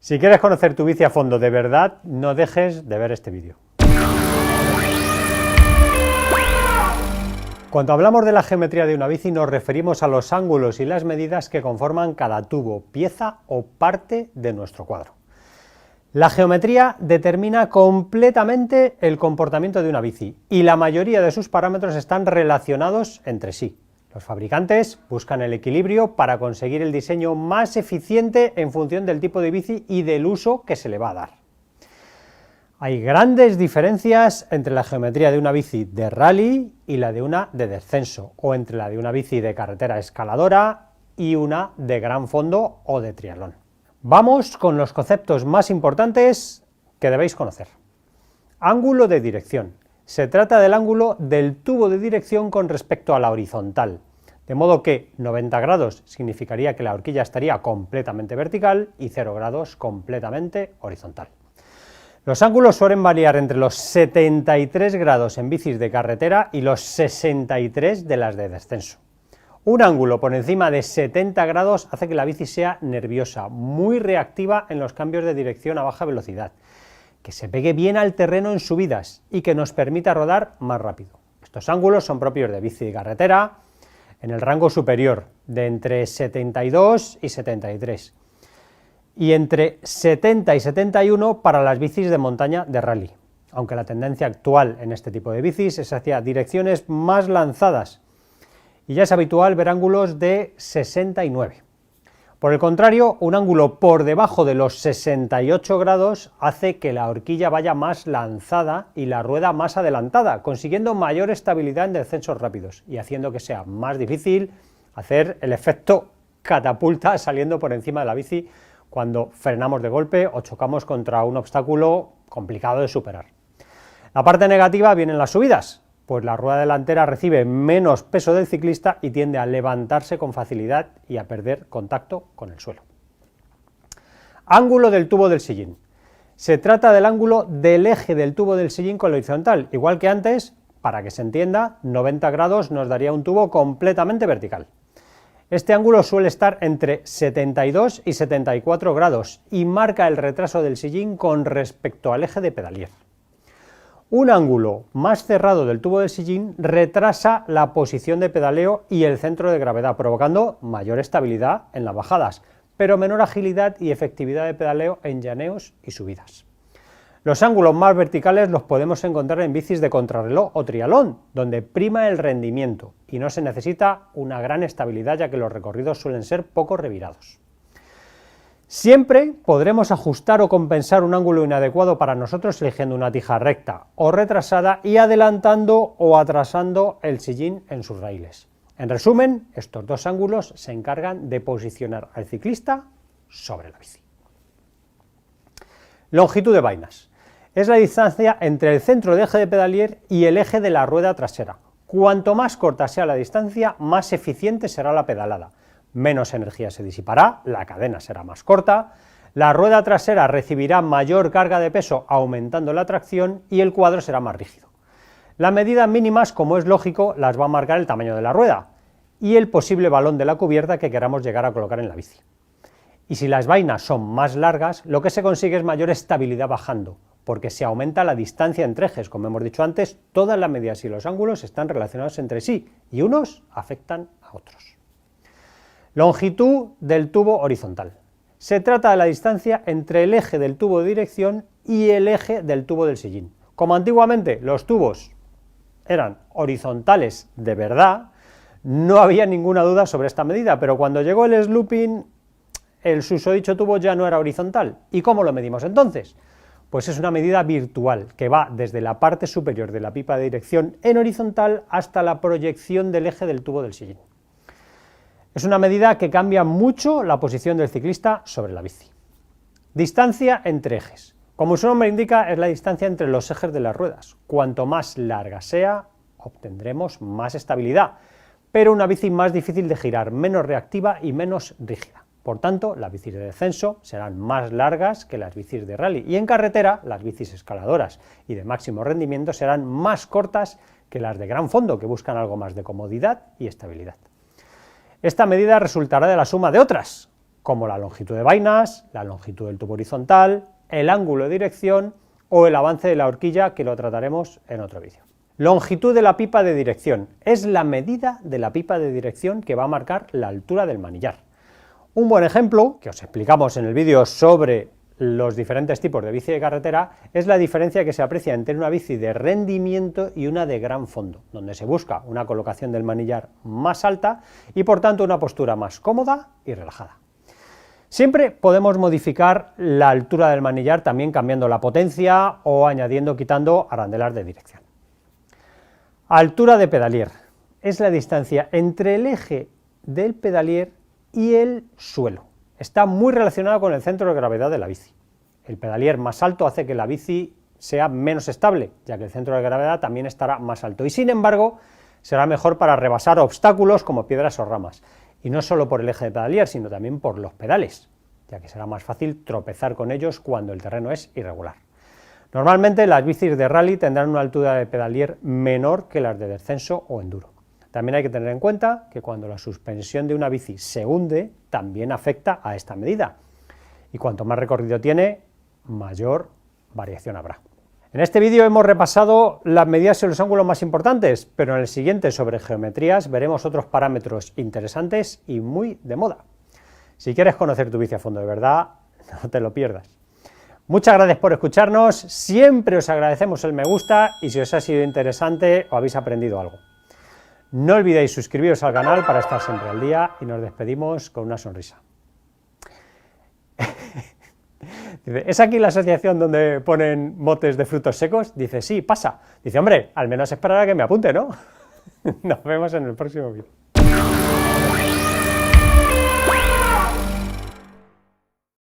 Si quieres conocer tu bici a fondo de verdad, no dejes de ver este vídeo. Cuando hablamos de la geometría de una bici nos referimos a los ángulos y las medidas que conforman cada tubo, pieza o parte de nuestro cuadro. La geometría determina completamente el comportamiento de una bici y la mayoría de sus parámetros están relacionados entre sí. Los fabricantes buscan el equilibrio para conseguir el diseño más eficiente en función del tipo de bici y del uso que se le va a dar. Hay grandes diferencias entre la geometría de una bici de rally y la de una de descenso, o entre la de una bici de carretera escaladora y una de gran fondo o de triatlón. Vamos con los conceptos más importantes que debéis conocer. Ángulo de dirección. Se trata del ángulo del tubo de dirección con respecto a la horizontal, de modo que 90 grados significaría que la horquilla estaría completamente vertical y 0 grados completamente horizontal. Los ángulos suelen variar entre los 73 grados en bicis de carretera y los 63 de las de descenso. Un ángulo por encima de 70 grados hace que la bici sea nerviosa, muy reactiva en los cambios de dirección a baja velocidad, que se pegue bien al terreno en subidas y que nos permita rodar más rápido. Estos ángulos son propios de bici de carretera en el rango superior, de entre 72 y 73, y entre 70 y 71 para las bicis de montaña de rally, aunque la tendencia actual en este tipo de bicis es hacia direcciones más lanzadas, y ya es habitual ver ángulos de 69. Por el contrario, un ángulo por debajo de los 68 grados hace que la horquilla vaya más lanzada y la rueda más adelantada, consiguiendo mayor estabilidad en descensos rápidos y haciendo que sea más difícil hacer el efecto catapulta saliendo por encima de la bici cuando frenamos de golpe o chocamos contra un obstáculo complicado de superar. La parte negativa viene en las subidas, pues la rueda delantera recibe menos peso del ciclista y tiende a levantarse con facilidad y a perder contacto con el suelo. Ángulo del tubo del sillín. Se trata del ángulo del eje del tubo del sillín con la horizontal, igual que antes, para que se entienda, 90 grados nos daría un tubo completamente vertical. Este ángulo suele estar entre 72 y 74 grados y marca el retraso del sillín con respecto al eje de pedalier. Un ángulo más cerrado del tubo del sillín retrasa la posición de pedaleo y el centro de gravedad, provocando mayor estabilidad en las bajadas, pero menor agilidad y efectividad de pedaleo en llaneos y subidas. Los ángulos más verticales los podemos encontrar en bicis de contrarreloj o triatlón, donde prima el rendimiento y no se necesita una gran estabilidad, ya que los recorridos suelen ser poco revirados. Siempre podremos ajustar o compensar un ángulo inadecuado para nosotros eligiendo una tija recta o retrasada y adelantando o atrasando el sillín en sus raíles. En resumen, estos dos ángulos se encargan de posicionar al ciclista sobre la bici. Longitud de vainas. Es la distancia entre el centro de eje de pedalier y el eje de la rueda trasera. Cuanto más corta sea la distancia, más eficiente será la pedalada. Menos energía se disipará, la cadena será más corta, la rueda trasera recibirá mayor carga de peso aumentando la tracción y el cuadro será más rígido. Las medidas mínimas, como es lógico, las va a marcar el tamaño de la rueda y el posible balón de la cubierta que queramos llegar a colocar en la bici. Y si las vainas son más largas, lo que se consigue es mayor estabilidad bajando, porque se aumenta la distancia entre ejes. Como hemos dicho antes, todas las medidas y los ángulos están relacionados entre sí y unos afectan a otros. Longitud del tubo horizontal. Se trata de la distancia entre el eje del tubo de dirección y el eje del tubo del sillín. Como antiguamente los tubos eran horizontales de verdad, no había ninguna duda sobre esta medida, pero cuando llegó el slooping, el susodicho tubo ya no era horizontal. ¿Y cómo lo medimos entonces? Pues es una medida virtual que va desde la parte superior de la pipa de dirección en horizontal hasta la proyección del eje del tubo del sillín. Es una medida que cambia mucho la posición del ciclista sobre la bici. Distancia entre ejes. Como su nombre indica, es la distancia entre los ejes de las ruedas. Cuanto más larga sea, obtendremos más estabilidad, pero una bici más difícil de girar, menos reactiva y menos rígida. Por tanto, las bicis de descenso serán más largas que las bicis de rally y en carretera las bicis escaladoras y de máximo rendimiento serán más cortas que las de gran fondo, que buscan algo más de comodidad y estabilidad. Esta medida resultará de la suma de otras, como la longitud de vainas, la longitud del tubo horizontal, el ángulo de dirección o el avance de la horquilla, que lo trataremos en otro vídeo. Longitud de la pipa de dirección. Es la medida de la pipa de dirección que va a marcar la altura del manillar. Un buen ejemplo, que os explicamos en el vídeo sobre los diferentes tipos de bici de carretera, es la diferencia que se aprecia entre una bici de rendimiento y una de gran fondo, donde se busca una colocación del manillar más alta y por tanto una postura más cómoda y relajada. Siempre podemos modificar la altura del manillar también cambiando la potencia o añadiendo o quitando arandelas de dirección. Altura de pedalier. Es la distancia entre el eje del pedalier y el suelo. Está muy relacionado con el centro de gravedad de la bici. El pedalier más alto hace que la bici sea menos estable, ya que el centro de gravedad también estará más alto, y sin embargo será mejor para rebasar obstáculos como piedras o ramas, y no solo por el eje de pedalier, sino también por los pedales, ya que será más fácil tropezar con ellos cuando el terreno es irregular. Normalmente las bicis de rally tendrán una altura de pedalier menor que las de descenso o enduro. También hay que tener en cuenta que cuando la suspensión de una bici se hunde, también afecta a esta medida, y cuanto más recorrido tiene, mayor variación habrá. En este vídeo hemos repasado las medidas y los ángulos más importantes, pero en el siguiente, sobre geometrías, veremos otros parámetros interesantes y muy de moda. Si quieres conocer tu bici a fondo de verdad, no te lo pierdas. Muchas gracias por escucharnos, siempre os agradecemos el me gusta y si os ha sido interesante o habéis aprendido algo. No olvidéis suscribiros al canal para estar siempre al día y nos despedimos con una sonrisa. Dice, ¿es aquí la asociación donde ponen motes de frutos secos? Dice, sí, pasa. Dice, hombre, al menos esperar a que me apunte, ¿no? Nos vemos en el próximo vídeo.